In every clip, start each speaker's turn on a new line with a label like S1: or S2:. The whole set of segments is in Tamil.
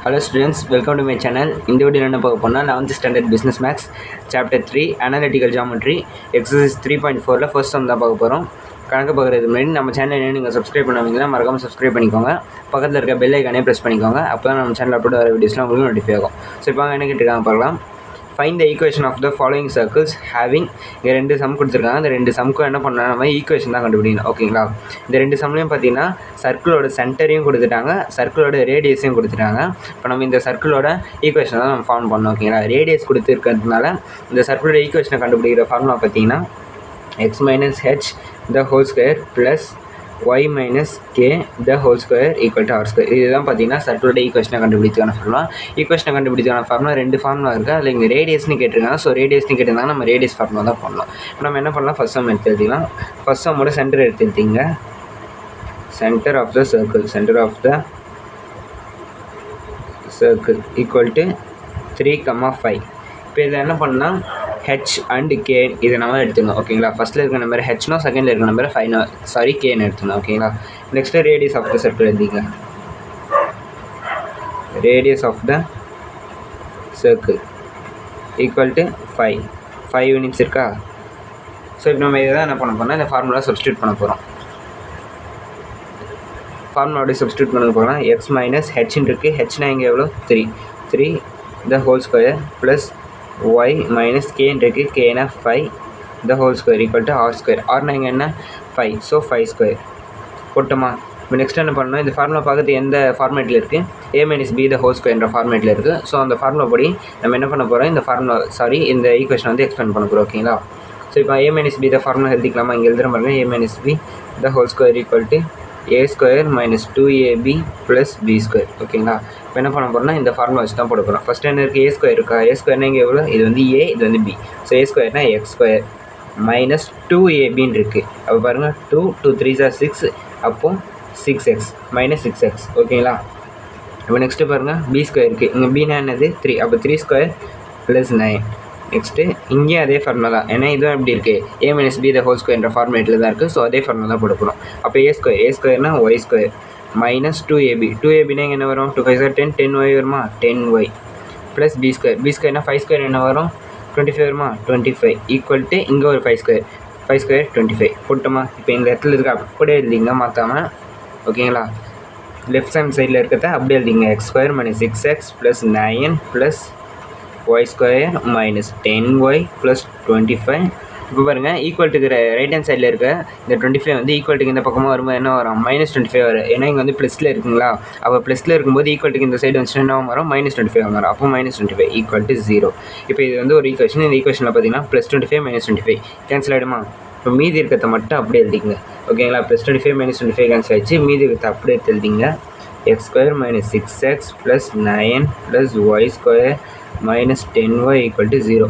S1: Hello students, welcome to my channel. இந்த வீடியோல என்ன பார்க்க போறோம்னா 11th standard business maths chapter 3 analytical geometry exercise 3.4ல first sum தான் பார்க்க போறோம். கணக்கு பார்க்கறதுக்கு முன்னாடி நம்ம சேனலை நீங்க subscribe பண்ணாமீங்கன்னா மறக்காம subscribe பண்ணிக்கோங்க. பக்கத்துல இருக்க bell icon-ஐ press பண்ணிக்கோங்க. அப்பதான் நம்ம சேனல்ல அப்லோட் ஆகிற வீடியோஸ்லாம் உங்களுக்கு notify ஆகும். சோ இப்போ என்ன கேட்டிருக்காங்க பார்க்கலாம். Find the equation of the following circles having இங்க ரெண்டு சம் கொடுத்திருக்காங்க. அந்த ரெண்டு சம்க்கு என்ன பண்ணனும் நம்ம ஈக்குவேஷன் தான் கண்டுபிடிக்கணும். ஓகேங்களா? இந்த ரெண்டு சம்லயும் பாத்தீங்கன்னா சர்க்கிளோட சென்டரையும் கொடுத்துட்டாங்க, சர்க்கிளோட ரேடியஸையும் கொடுத்துட்டாங்க. இப்போ நம்ம இந்த சர்க்கிளோட ஈக்குவேஷன் தான் நம்ம ஃபார்ம் பண்ணனும். ஓகேங்களா? ரேடியஸ் கொடுத்திருக்கிறதுனால இந்த சர்க்கிளோட ஈக்குவேஷனை கண்டுபிடிக்கிற ஃபார்முலா பாத்தீங்கன்னா x - h the whole square plus y - k the whole square equal to r square. இதுதான் பார்த்தீங்கன்னா சர்க்கிளோட ஈக்குவேஷனை கண்டுபிடிச்சதுக்கான ஃபார்முலா. ஈக்குவேஷனை கண்டுபிடிச்சதுக்கான ஃபார்முலா ரெண்டு ஃபார்முலா இருக்குது. அதில் இங்கே ரேடியஸ்னு கேட்டிருக்காங்க. ஸோ ரேடியஸ்னு கேட்டிருந்தாங்க, நம்ம ரேடியஸ் ஃபார்முலா தான் பண்ணலாம். இப்போ நம்ம என்ன பண்ணலாம், ஃபர்ஸ்ட் சம் எடுத்து எழுதிக்கலாம். ஃபர்ஸ்ட் சம்மோட சென்டர் எடுத்து எழுதிங்க. Centre of the circle equal to 3,5. இப்போ இதை என்ன பண்ணால் h and k இதை நம்ம எடுத்துக்கணும். ஓகேங்களா? ஃபஸ்ட்டில் இருக்கிற நம்பர் ஹெச்னோ, செகண்டில் இருக்கிற நம்பர் கேன்னு எடுத்துக்கணும். ஓகேங்களா? Next radius of the circle எழுதிங்க. Radius of the circle equal to 5 units இருக்கா? ஸோ இப்போ நம்ம இதை தான் என்ன பண்ண போகிறோம்னா இந்த ஃபார்முலா சப்ஸ்டியூட் பண்ண போகிறோம். ஃபார்முலாவோட சப்ஸ்டியூட் பண்ண போகிறோம். x - h இருக்குது. ஹெச்னா இங்கே எவ்வளோ? 3 the whole square plus y - k இருக்குது. kனா 5 the whole square equal to r square. rனா இங்கே என்ன? 5. ஸோ 5 ஸ்கொயர் போட்டோமா? இப்போ நெக்ஸ்ட் என்ன பண்ணணும், இந்த ஃபார்முலா பார்க்குறது எந்த ஃபார்மேட்டில் இருக்குது? a - b the whole square என்ற ஃபார்மேட்டில் இருக்குது. ஸோ அந்த ஃபார்முலா படி நம்ம என்ன பண்ண போகிறோம், இந்த ஈக்குவேஷன் வந்து எக்ஸ்பிளைன் பண்ண போகிறோம். ஓகேங்களா? ஸோ இப்போ a - b the ஃபார்முலா எழுதிக்கலாமா? இங்கே எழுதுகிற பாருங்க. a - b the whole square equal to a square minus 2ab plus b square. ஓகேங்களா? இப்போ என்ன பண்ண போகிறோம்னா இந்த ஃபார்முலா வச்சு தான் போட போகிறோம். ஃபஸ்ட் என்ன இருக்குது? a ஸ்கொயர் இருக்கா? a ஸ்கொயர்னா இங்கே எவ்வளோ? இது வந்து a, இது வந்து b. ஸோ a ஸ்கொயர்னா x ஸ்கொயர் மைனஸ் 2abன்னு இருக்குது. அப்போ பாருங்கள், 2 3s are 6, அப்போது 6x மைனஸ் 6x. ஓகேங்களா? இப்போ நெக்ஸ்ட்டு பாருங்கள், b ஸ்கொயர் இருக்குது. இங்கே bனா என்னது? 3. அப்போ 3 ஸ்கொயர் ப்ளஸ் 9. நெக்ஸ்ட்டு இங்கேயும் அதே ஃபார்முலா தான். ஏன்னா இதுவும் எப்படி இருக்குது? a - b the whole square என்ற ஃபார்மேட்டில் தான் இருக்குது. ஸோ அதே ஃபார்முலா தான் போட போகிறோம். அப்போ a ஸ்கொயர்னா y square minus 2ab என்ன வரும்? 2 5 are 10, 10y வருமா? 10y ப்ளஸ் b ஸ்கொயர்னா 5 ஸ்கொயர் என்ன வரும்? 25 வருமா? 25 ஈக்குவல் டு இங்கே ஒரு 5 ஸ்கொயர் 25 போட்டோமா? இப்போ இந்த இடத்துல இருக்க அப்படியே எழுதிங்க, மாற்றாமல். ஓகேங்களா? லெஃப்ட் ஹேண்ட் சைடில் இருக்கிறத அப்படியே எழுதிங்க. x square minus 6x plus 9 plus y square minus 10y plus 25. இப்போ பாருங்கள், ஈக்குவல் டுக்கு ரைட் ஹேண்ட் சைடில் இருக்க இந்த 25 வந்து ஈக்குவல் டுக்கு இந்த பக்கமாக வரும்போது என்ன வரும்? மைனஸ் 25 வரும். ஏன்னா இங்கே வந்து ப்ளஸில் இருக்குங்களா? அப்போ ப்ளஸில் இருக்கும்போது ஈக்குவல் டுக்கு இந்த சைடு வந்துச்சுன்னா என்ன வரும்? மைனஸ் 25 வரும். அப்போ மைனஸ் 25 ஈக்குவல் டு 0. இப்போ இது வந்து ஒரு ஈக்குவேஷன். இந்த ஈக்குவேஷனில் பார்த்தீங்கன்னா ப்ளஸ் 25 மைனஸ் 25 கேன்சல் ஆகிடுமா? இப்போ மீதி இருக்கிறத மட்டும் அப்படியே எழுதிங்க. ஓகேங்களா? ப்ளஸ் 25 மைனஸ் 25 கேன்சல் ஆகிடுச்சு. மீதி இருக்கிறத அப்படியே எழுதிங்க. x square minus 6x plus 9 plus y square minus 10y equal to 0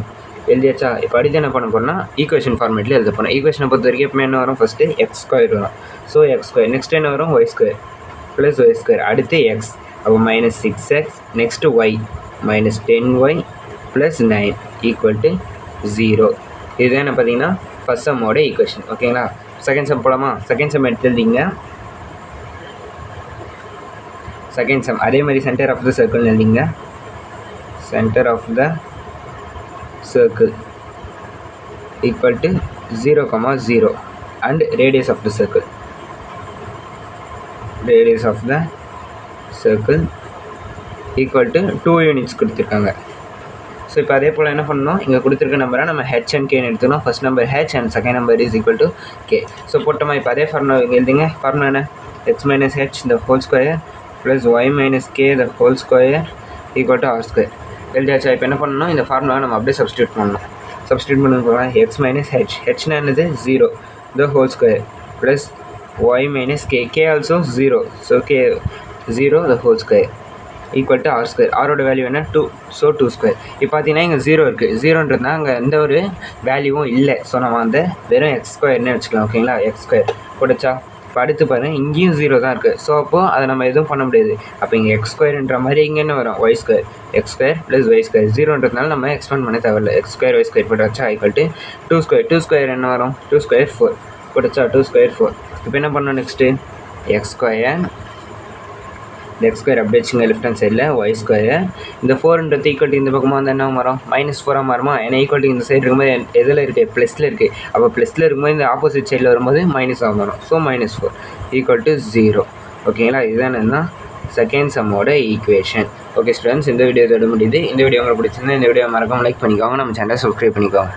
S1: எழுதியாச்சா? இப்போ அடுத்து என்ன பண்ண போகிறோம்னா ஈக்குவேஷன் ஃபார்மேட்டில் எழுத போகிறோம். ஈக்குவேஷனை பொறுத்த வரைக்கும் எப்போ என்ன வரும்? ஃபஸ்ட்டு x ஸ்கொயர் வரும். ஸோ x ஸ்கொயர் நெக்ஸ்ட் என்ன வரும்? y square plus y square அடுத்து x. அப்போ minus 6x next y minus 10y plus 9 equal to 0. இதுதான் என்ன பார்த்தீங்கன்னா ஃபஸ்ட் சம்மோட ஈக்குவேஷன். ஓகேங்களா? செகண்ட் சம் போகலாமா? செகண்ட் சம் எடுத்து எழுதிங்க. செகண்ட் சம் அதே மாதிரி சென்டர் ஆஃப் த சர்க்கிள் எழுதிங்க. Centre of the circle equal to 0,0 and radius of the circle equal to 2 units கொடுத்திருக்காங்க. ஸோ இப்போ அதே போல் என்ன பண்ணணும், இங்கே கொடுத்துருக்க நம்பரை நம்ம h and k எடுத்துக்கணும். First number h and second number is equal to k. So போட்டோமா? இப்போ அதே ஃபார்முலா எழுதிங்க. ஃபார்முலா என்ன? x - h the whole square plus y - k the whole square equal to r square. எழுதியாச்சா? இப்போ என்ன பண்ணணும், இந்த ஃபார்முலா நம்ம அப்படியே சப்ஸ்டியூட் பண்ணணும். சப்ஸ்டியூட் பண்ண போகிறோம். x - h ஹெச்னா என்னது? 0 the whole square plus y - k also 0. So k 0 the whole square equal to r square. ஆரோட வேல்யூ என்ன? 2. So 2 square. இப்போ பார்த்தீங்கன்னா இங்கே 0 இருக்குது. 0ன்றதுனா அங்கே எந்த ஒரு வேல்யூவும் இல்லை. ஸோ நம்ம அந்த வெறும் x ஸ்கொயர்னே வச்சுக்கலாம். ஓகேங்களா? x ஸ்கொயர் போட்டுச்சா? இப்போ அடுத்து பாருங்கள், இங்கேயும் 0 தான் இருக்குது. ஸோ அப்போது அதை நம்ம எதுவும் பண்ண முடியாது. அப்போ இங்கே x ஸ்கொயர்ன்ற மாதிரி இங்கே என்ன வரும்? y square x square plus y square. 0ன்றதுனால நம்ம எக்ஸ்பெண்ட் பண்ண தேவையில்லை. x ஸ்கொயர் y ஸ்கொயர் போட்டாச்சா? ஈக்குவல் டு 2 ஸ்கொயர் என்ன வரும்? 2 ஸ்கொயர் 4 போட்டுச்சா? 2 ஸ்கொயர் 4. இப்போ என்ன பண்ணணும் நெக்ஸ்ட்டு? x ஸ்கொயர் இந்த எக்ஸ் ஸ்கொயர் அப்படி வச்சுங்க லெஃப்ட் ஹேண்ட் சைடில் ஒய் ஸ்கொயர். இந்த 4 ஈக்குவல் டு இந்த பக்கமாக வந்து என்ன வரும் -4 மாறுமா, ஏன்னா ஈக்குவல் டு இந்த சைடு இருக்கும்போது எதில் இருக்குது ப்ளஸில் இருக்குது. அப்போ ப்ளஸில் இருக்கும்போது இந்த ஆப்போசிட் சைடில் வரும்போது மைனஸாக வரும். So -4 equal to 0. ஓகேங்களா, இதுதான் என்ன செகண்ட் சம்மோட ஈக்குவேஷன். ஓகே ஸ்டூடெண்ட்ஸ், இந்த வீடியோ இதோட முடியுது. இந்த வீடியோ உங்களுக்கு பிடிச்சிருந்தா இந்த வீடியோ மறக்காம லைக் பண்ணிக்கோங்க, நம்ம சேனலை சப்ஸ்கிரைப் பண்ணிக்கோங்க.